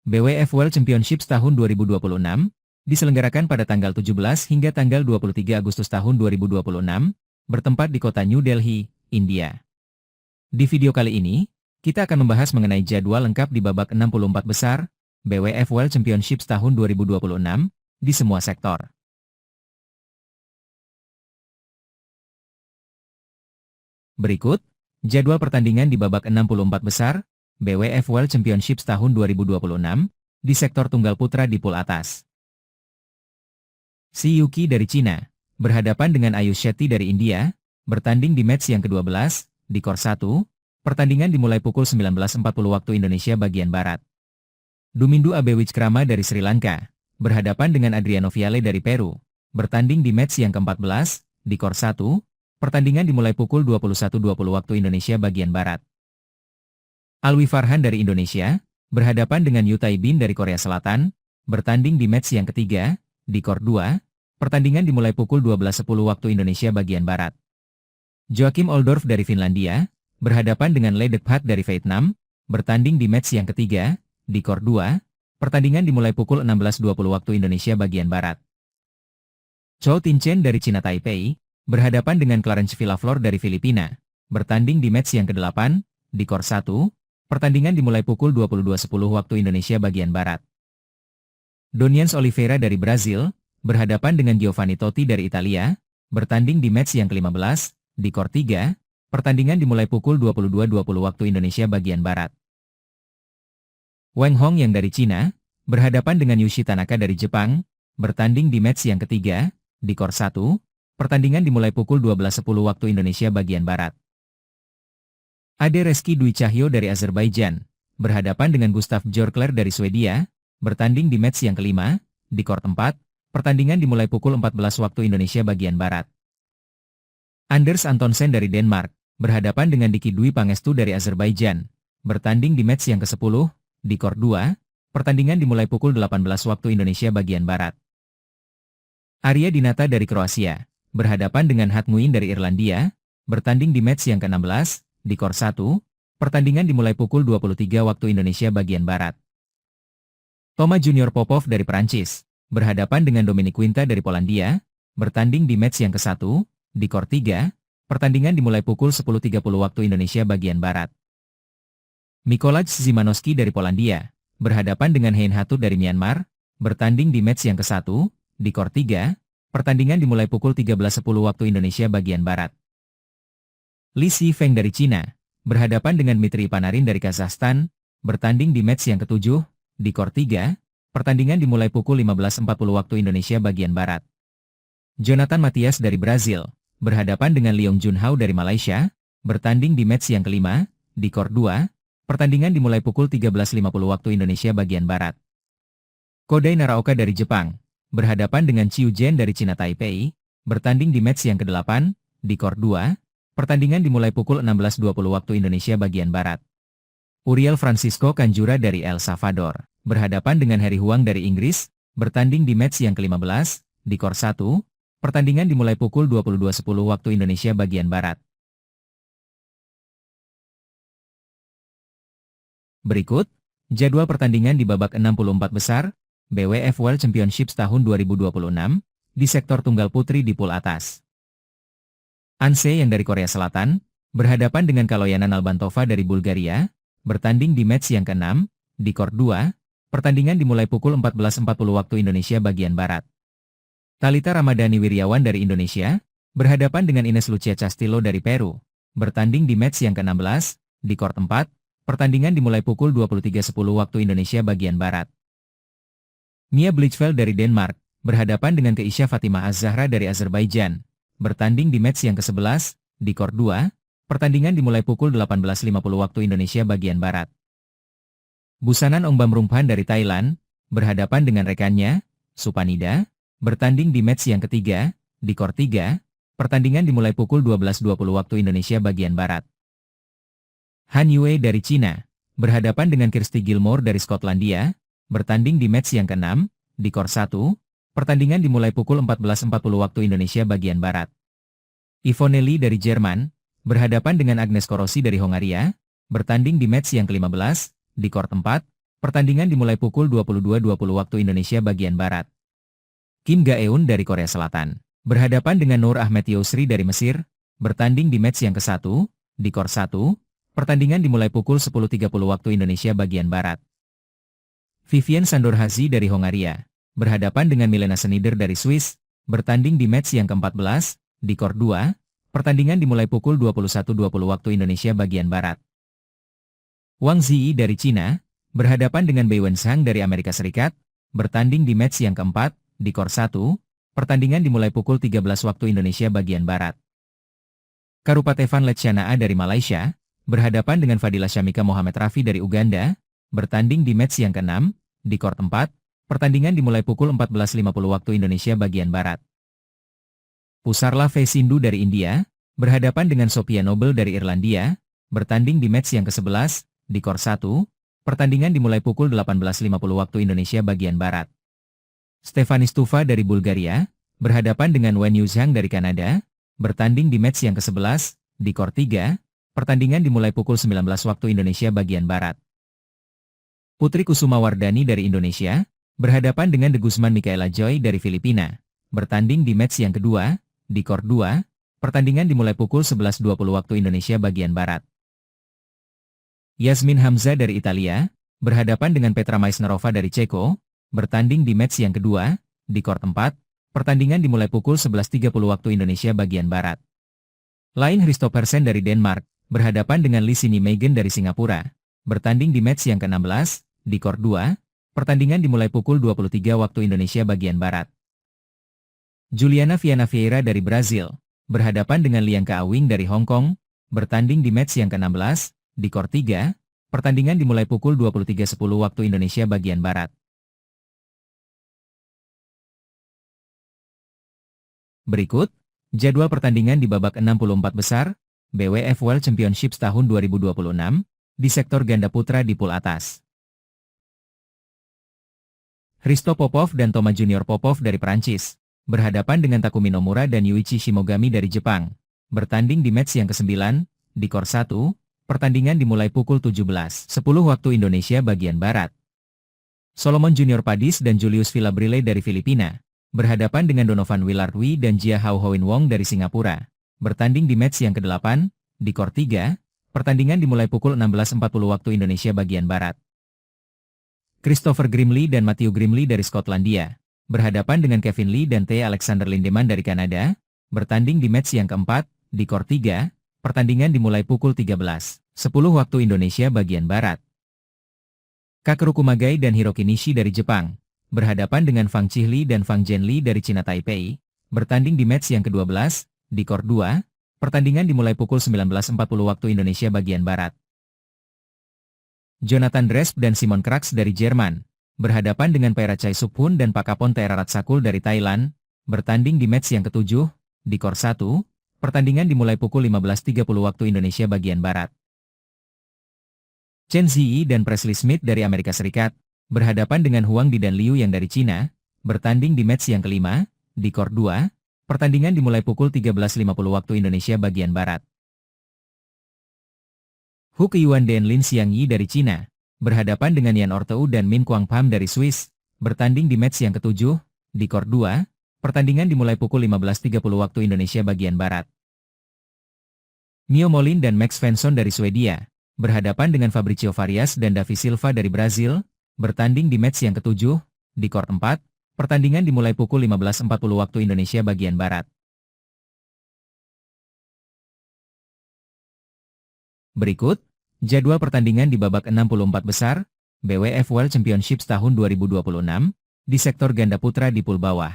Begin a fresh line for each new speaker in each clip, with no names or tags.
BWF World Championships tahun 2026 diselenggarakan pada tanggal 17 hingga tanggal 23 Agustus tahun 2026, bertempat di kota New Delhi, India. Di video kali ini, kita akan membahas mengenai jadwal lengkap di babak 64 besar BWF World Championships tahun 2026 di semua sektor. Berikut, jadwal pertandingan di babak 64 besar BWF World Championships tahun 2026 di sektor tunggal putra di pool atas. Shi Yuqi dari Cina berhadapan dengan Ayush Shetty dari India, bertanding di match yang ke-12 di Core 1. Pertandingan dimulai pukul 19.40 waktu Indonesia bagian Barat. Dumindu Abewichkrama dari Sri Lanka berhadapan dengan Adriano Viale dari Peru, bertanding di match yang ke-14 di Core 1. Pertandingan dimulai pukul 21.20 waktu Indonesia bagian Barat. Alwi Farhan dari Indonesia berhadapan dengan Yutai Bin dari Korea Selatan, bertanding di match yang ketiga di Core 2. Pertandingan dimulai pukul 12.10 waktu Indonesia bagian Barat. Joachim Oldorf dari Finlandia berhadapan dengan Lee Dekpat dari Vietnam, bertanding di match yang ketiga di Core 2. Pertandingan dimulai pukul 16.20 waktu Indonesia bagian Barat. Chou Tin-chen dari Cina Taipei berhadapan dengan Clarence Villaflor dari Filipina, bertanding di match yang ke-8 di Core 1. Pertandingan dimulai pukul 22.10 waktu Indonesia bagian Barat. Donians Oliveira dari Brazil berhadapan dengan Giovanni Totti dari Italia, bertanding di match yang ke-15 di Core 3. Pertandingan dimulai pukul 22.20 waktu Indonesia bagian Barat. Wang Hong yang dari Cina berhadapan dengan Yushi Tanaka dari Jepang, bertanding di match yang ketiga di Core 1. Pertandingan dimulai pukul 12.10 waktu Indonesia bagian Barat. Ade Reski Dwi Cahyo dari Azerbaijan berhadapan dengan Gustav Björkler dari Swedia, bertanding di match yang kelima di Core 4. Pertandingan dimulai pukul 14 waktu Indonesia bagian Barat. Anders Antonsen dari Denmark berhadapan dengan Diki Dwi Pangestu dari Azerbaijan, bertanding di match yang ke-10 di Core 2. Pertandingan dimulai pukul 18 waktu Indonesia bagian Barat. Arya Dinata dari Kroasia berhadapan dengan Hatmuin dari Irlandia, bertanding di match yang ke-16 di Core 1. Pertandingan dimulai pukul 23 waktu Indonesia bagian Barat. Thomas Junior Popov dari Perancis berhadapan dengan Dominic Quinta dari Polandia, bertanding di match yang ke-1 di Core 3. Pertandingan dimulai pukul 10.30 waktu Indonesia bagian Barat. Mikolaj Zimanowski dari Polandia berhadapan dengan Hein Hatut dari Myanmar, bertanding di match yang ke-1 di Core 3. Pertandingan dimulai pukul 13.10 waktu Indonesia bagian Barat. Li Xifeng dari Cina berhadapan dengan Dmitry Panarin dari Kazakhstan, bertanding di match yang ke-7 di Core 3. Pertandingan dimulai pukul 15.40 waktu Indonesia bagian Barat. Jonathan Matias dari Brazil berhadapan dengan Leong Junhao dari Malaysia, bertanding di match yang kelima di Core 2. Pertandingan dimulai pukul 13.50 waktu Indonesia bagian Barat. Kodai Naraoka dari Jepang berhadapan dengan Chiu Zhen dari Cina Taipei, bertanding di match yang ke-8 di Core 2. Pertandingan dimulai pukul 16.20 waktu Indonesia bagian Barat. Uriel Francisco Kanjura dari El Salvador berhadapan dengan Harry Huang dari Inggris, bertanding di match yang ke-15 di Core 1. Pertandingan dimulai pukul 22.10 waktu Indonesia bagian Barat. Berikut, jadwal pertandingan di babak 64 besar BWF World Championships tahun 2026 di sektor tunggal putri di pool atas. Anse yang dari Korea Selatan berhadapan dengan Kaloyana Nalbantova dari Bulgaria, bertanding di match yang ke-6 di Core 2. Pertandingan dimulai pukul 14.40 waktu Indonesia bagian Barat. Thalita Ramadhani Wiryawan dari Indonesia berhadapan dengan Ines Lucia Castillo dari Peru, bertanding di match yang ke-16 di Core 4. Pertandingan dimulai pukul 23.10 waktu Indonesia bagian Barat. Mia Blichfeld dari Denmark berhadapan dengan Keisha Fatimah Az-Zahra dari Azerbaijan, bertanding di match yang ke-11 di Core 2. Pertandingan dimulai pukul 18.50 waktu Indonesia bagian Barat. Busanan Ongbam Rumphan dari Thailand berhadapan dengan rekannya Supanida, bertanding di match yang ketiga di Core 3. Pertandingan dimulai pukul 12.20 waktu Indonesia bagian Barat. Han Yue dari Cina berhadapan dengan Kirsty Gilmore dari Skotlandia, bertanding di match yang ke-6 di Core 1. Pertandingan dimulai pukul 14.40 waktu Indonesia bagian Barat. Yvonne Lee dari Jerman berhadapan dengan Agnes Korosi dari Hongaria, bertanding di match yang ke-15 di Core 4. Pertandingan dimulai pukul 22.20 waktu Indonesia bagian Barat. Kim Ga-eun dari Korea Selatan berhadapan dengan Nur Ahmed Yousri dari Mesir, bertanding di match yang ke-1, di Kor 1. Pertandingan dimulai pukul 10.30 waktu Indonesia bagian Barat. Vivian Sandorhazy dari Hongaria berhadapan dengan Milena Senider dari Swiss, bertanding di match yang ke-14, di Kor 2. Pertandingan dimulai pukul 21.20 waktu Indonesia bagian Barat. Wang Ziyi dari Cina berhadapan dengan Bai Wenshang dari Amerika Serikat, bertanding di match yang keempat, di Kor 1. Pertandingan dimulai pukul 13 waktu Indonesia bagian Barat. Karupatevan Letchanaa dari Malaysia berhadapan dengan Fadila Shamika Mohamed Rafi dari Uganda, bertanding di match yang ke-6, di Kor 4. Pertandingan dimulai pukul 14.50 waktu Indonesia bagian Barat. Pusarla V. Sindhu dari India berhadapan dengan Sophia Noble dari Irlandia, bertanding di match yang ke-11, di Kor 1. Pertandingan dimulai pukul 18.50 waktu Indonesia bagian Barat. Stefani Stuva dari Bulgaria berhadapan dengan Wen Yuzhang dari Kanada, bertanding di match yang ke-11, di Kor 3. Pertandingan dimulai pukul 19 waktu Indonesia bagian Barat. Putri Kusuma Wardani dari Indonesia berhadapan dengan De Guzman Michaela Joy dari Filipina, bertanding di match yang kedua, di Kor 2. Pertandingan dimulai pukul 11.20 waktu Indonesia bagian Barat. Yasmin Hamza dari Italia berhadapan dengan Petra Maisnerova dari Ceko, bertanding di match yang kedua, di Kor 4. Pertandingan dimulai pukul 11.30 waktu Indonesia bagian Barat. Lain Christophersen dari Denmark berhadapan dengan Lee Sini Megan dari Singapura, bertanding di match yang ke-16, di Kor 2. Pertandingan dimulai pukul 23 waktu Indonesia bagian Barat. Juliana Viana Vieira dari Brazil berhadapan dengan Liang Ka-awing dari Hong Kong, bertanding di match yang ke-16, di Kor 3. Pertandingan dimulai pukul 23.10 waktu Indonesia bagian Barat. Berikut, jadwal pertandingan di babak 64 besar, BWF World Championships tahun 2026, di sektor ganda putra di pool atas. Hristo Popov dan Toma Junior Popov dari Perancis berhadapan dengan Takumi Nomura dan Yuichi Shimogami dari Jepang, bertanding di match yang ke-9, di Kor 1. Pertandingan dimulai pukul 17.10 waktu Indonesia bagian Barat. Solomon Junior Padis dan Julius Villabrile dari Filipina berhadapan dengan Donovan Willard Wee dan Jia Hao Hoin Wong dari Singapura, bertanding di match yang ke-8, di Kor 3. Pertandingan dimulai pukul 16.40 waktu Indonesia bagian Barat. Christopher Grimley dan Matthew Grimley dari Skotlandia berhadapan dengan Kevin Lee dan T. Alexander Lindemann dari Kanada, bertanding di match yang keempat, di Kor 3. Pertandingan dimulai pukul 13.10 waktu Indonesia bagian Barat. Kakeru Kumagai dan Hiroki Nishi dari Jepang berhadapan dengan Fang Chihli dan Fang Zhenli dari Cina Taipei, bertanding di match yang ke-12, di Kor 2. Pertandingan dimulai pukul 19.40 waktu Indonesia bagian Barat. Jonathan Dresp dan Simon Krax dari Jerman berhadapan dengan Peira Chai Suphun dan Pakapon Teraratsakul dari Thailand, bertanding di match yang ke-7, di Kor 1. Pertandingan dimulai pukul 15.30 waktu Indonesia bagian Barat. Chen Ziyi dan Presley Smith dari Amerika Serikat berhadapan dengan Huang Di dan Liu yang dari Cina, bertanding di match yang ke-5, di Kor 2. Pertandingan dimulai pukul 13.50 waktu Indonesia bagian Barat. Hu Qiyuan dan Lin Xiangyi dari Cina berhadapan dengan Yan Orteu dan Min Quang Pham dari Swiss, bertanding di match yang ke-7, di Kor 2. Pertandingan dimulai pukul 15.30 waktu Indonesia bagian Barat. Mio Molin dan Max Svensson dari Swedia berhadapan dengan Fabrizio Farias dan Davi Silva dari Brazil, bertanding di match yang ke-7, di Kor 4. Pertandingan dimulai pukul 15.40 waktu Indonesia bagian Barat. Berikut, jadwal pertandingan di babak 64 besar, BWF World Championships tahun 2026, di sektor ganda putra di pool bawah.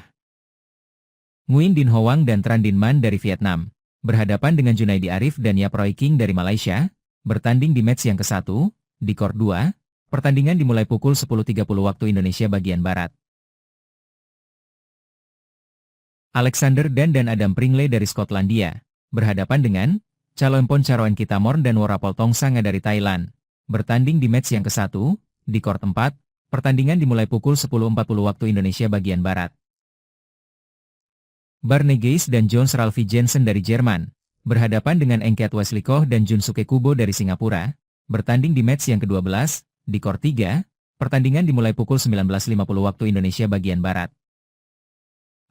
Nguyen Din Hoang dan Tran Din Man dari Vietnam berhadapan dengan Junaidi Arif dan Yap Roy King dari Malaysia, bertanding di match yang ke-1, di Kor 2. Pertandingan dimulai pukul 10.30 waktu Indonesia bagian Barat. Alexander Dan Adam Pringley dari Skotlandia berhadapan dengan Chaloempon Charoen Kitamorn dan Worapol Tongsanga dari Thailand, bertanding di match yang ke-1, di Kor 4. Pertandingan dimulai pukul 10.40 waktu Indonesia bagian Barat. Barney Geis dan Jones Ralphie Jensen dari Jerman berhadapan dengan Engket Wesley Koh dan Junsuke Kubo dari Singapura, bertanding di match yang ke-12, di Kor 3. Pertandingan dimulai pukul 19.50 waktu Indonesia bagian Barat.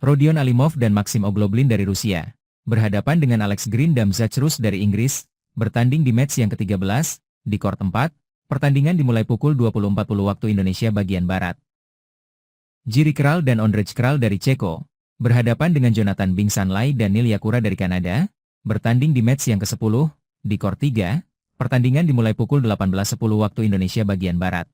Rodion Alimov dan Maxim Ogloblin dari Rusia berhadapan dengan Alex Green dan Zachrus dari Inggris, bertanding di match yang ke-13, di court 4, pertandingan dimulai pukul 20.40 waktu Indonesia bagian Barat. Jiří Král dan Ondřej Král dari Ceko berhadapan dengan Jonathan Bingsanlai dan Neil Yakura dari Kanada, bertanding di match yang ke-10, di court 3, pertandingan dimulai pukul 18.10 waktu Indonesia bagian Barat.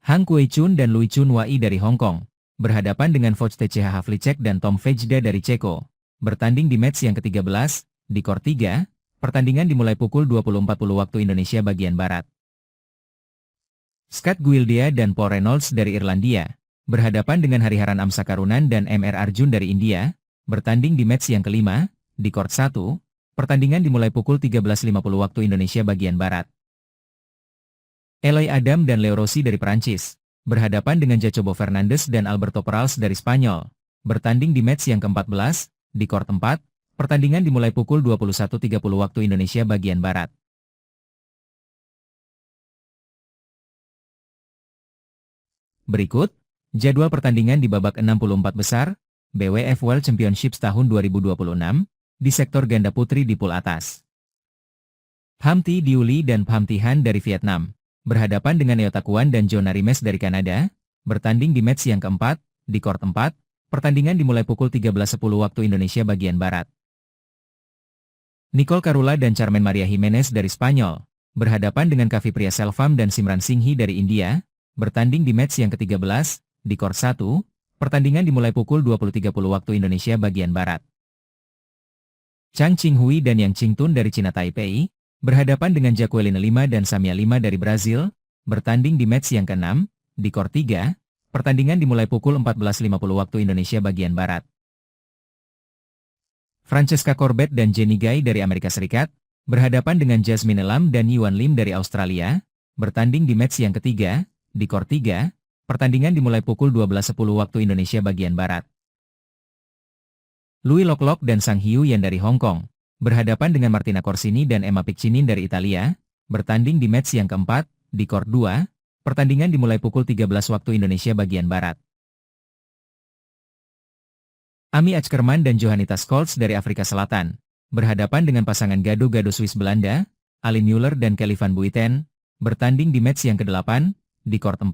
Han Kuei-chun dan Lui Chun Wai dari Hong Kong berhadapan dengan Wojciech Havlicek dan Tom Vejda dari Ceko, bertanding di match yang ke-13, di court 3, pertandingan dimulai pukul 20.40 waktu Indonesia bagian Barat. Scott Guildea dan Paul Reynolds dari Irlandia berhadapan dengan Hariharan Amsakarunan dan M.R. Arjun dari India, bertanding di match yang ke-5, di court 1, pertandingan dimulai pukul 13.50 waktu Indonesia bagian Barat. Eloy Adam dan Leo Rossi dari Perancis berhadapan dengan Jacobo Fernandes dan Alberto Perales dari Spanyol, bertanding di match yang ke-14, di court 4, pertandingan dimulai pukul 21.30 waktu Indonesia bagian Barat. Berikut, jadwal pertandingan di babak 64 besar, BWF World Championships tahun 2026, di sektor ganda putri di pool atas. Pham Thi Diuli dan Pham Thi Han dari Vietnam berhadapan dengan Eota Kwan dan Jonna Rimes dari Kanada, bertanding di match yang keempat, di court 4, pertandingan dimulai pukul 13.10 waktu Indonesia bagian Barat. Nicole Karula dan Carmen Maria Jimenez dari Spanyol berhadapan dengan Kavi Priyaselvam dan Simran Singhi dari India, bertanding di match yang ke-13, di court 1, pertandingan dimulai pukul 20.30 waktu Indonesia bagian Barat. Chang Qinghui dan Yang Qingtun dari Cina Taipei berhadapan dengan Jaqueline Lima dan Samia Lima dari Brazil, bertanding di match yang ke-6, di court 3, pertandingan dimulai pukul 14.50 waktu Indonesia bagian Barat. Francesca Corbett dan Jenny Gai dari Amerika Serikat berhadapan dengan Jasmine Lam dan Yuan Lim dari Australia, bertanding di match yang ketiga, di court 3, pertandingan dimulai pukul 12.10 waktu Indonesia bagian Barat. Louis Lock dan Sang Hiu Yan dari Hong Kong berhadapan dengan Martina Corsini dan Emma Piccinin dari Italia, bertanding di match yang keempat, di court 2, pertandingan dimulai pukul 13 waktu Indonesia bagian Barat. Ami Ackerman dan Johanita Scholz dari Afrika Selatan berhadapan dengan pasangan gado-gado Swiss Belanda, Aline Muller dan Kelly van Buiten, bertanding di match yang ke-8, di court 4,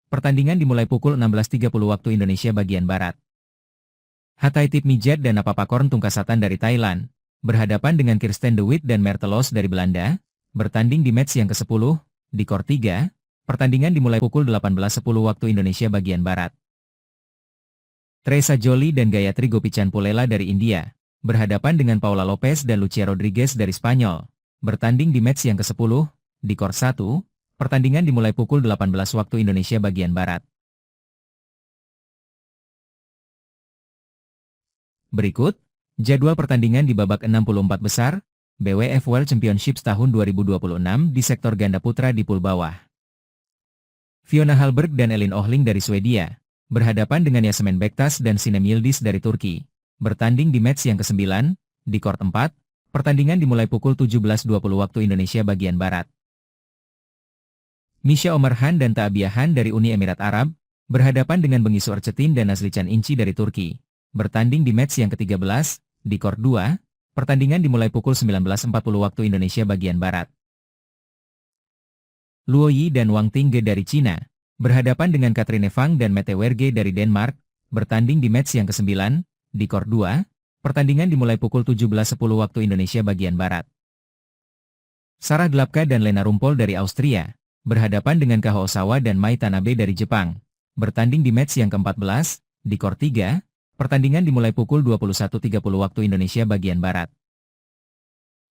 pertandingan dimulai pukul 16.30 waktu Indonesia bagian Barat. Hataitip Mijat dan Napapakorn Tungkasatan dari Thailand berhadapan dengan Kirsten de Wit dan Mertelos dari Belanda, bertanding di match yang ke-10, di court 3, pertandingan dimulai pukul 18.10 waktu Indonesia bagian Barat. Teresa Jolie dan Gayatri Gopichanpulela dari India berhadapan dengan Paula Lopez dan Lucia Rodriguez dari Spanyol, bertanding di match yang ke-10, di court 1, pertandingan dimulai pukul 18 waktu Indonesia bagian Barat. Berikut, jadwal pertandingan di babak 64 besar, BWF World Championships tahun 2026 di sektor ganda putra di pool bawah. Fiona Hallberg dan Elin Ohling dari Swedia berhadapan dengan Yasemen Bektas dan Sinem Yildiz dari Turki, bertanding di match yang ke-9, di court 4, pertandingan dimulai pukul 17.20 waktu Indonesia bagian Barat. Misha Omarhan dan Taabia Han dari Uni Emirat Arab berhadapan dengan Bengisu Ercetin dan Nazlichan Inci dari Turki, bertanding di match yang ke-13, di court 2, pertandingan dimulai pukul 19.40 waktu Indonesia bagian Barat. Luo Yi dan Wang Tingge dari Cina berhadapan dengan Katrine Fang dan Mette Werge dari Denmark, bertanding di match yang ke-9, di court 2, pertandingan dimulai pukul 17.10 waktu Indonesia bagian Barat. Sarah Glapka dan Lena Rumpol dari Austria berhadapan dengan Kaho Osawa dan Mai Tanabe dari Jepang, bertanding di match yang ke-14, di court 3, pertandingan dimulai pukul 21.30 waktu Indonesia bagian Barat.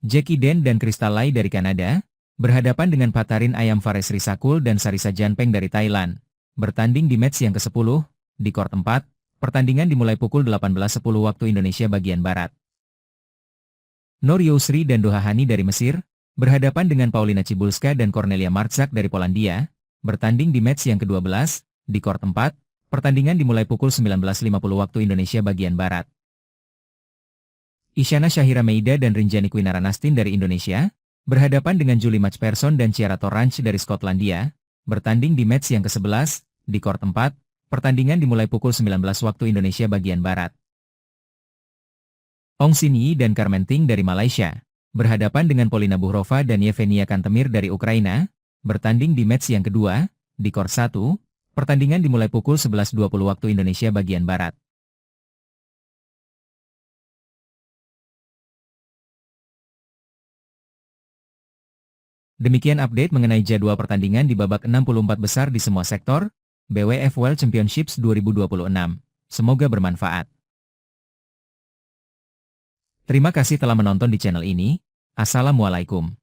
Jackie Den dan Crystal Lai dari Kanada berhadapan dengan Patarin Ayam Fares Risakul dan Sarisa Janpeng dari Thailand, bertanding di match yang ke-10, di court 4, pertandingan dimulai pukul 18.10 waktu Indonesia bagian Barat. Nur Yousri dan Doha Hani dari Mesir berhadapan dengan Paulina Cibulska dan Cornelia Marczak dari Polandia, bertanding di match yang ke-12, di court 4, pertandingan dimulai pukul 19.50 waktu Indonesia bagian Barat. Isyana Shahira Meida dan Rinjani Kwinaranastin dari Indonesia berhadapan dengan Julie McPherson dan Ciara Torrance dari Skotlandia, bertanding di match yang ke-11, di court 4, pertandingan dimulai pukul 19 waktu Indonesia bagian Barat. Ong Sin Yi dan Carmen Ting dari Malaysia, berhadapan dengan Polina Buhrova dan Yevgenia Kantemir dari Ukraina, bertanding di match yang kedua, di court 1, pertandingan dimulai pukul 11.20 waktu Indonesia bagian Barat. Demikian update mengenai jadwal pertandingan di babak 64 besar di semua sektor, BWF World Championships 2026. Semoga bermanfaat. Terima kasih telah menonton di channel ini. Assalamualaikum.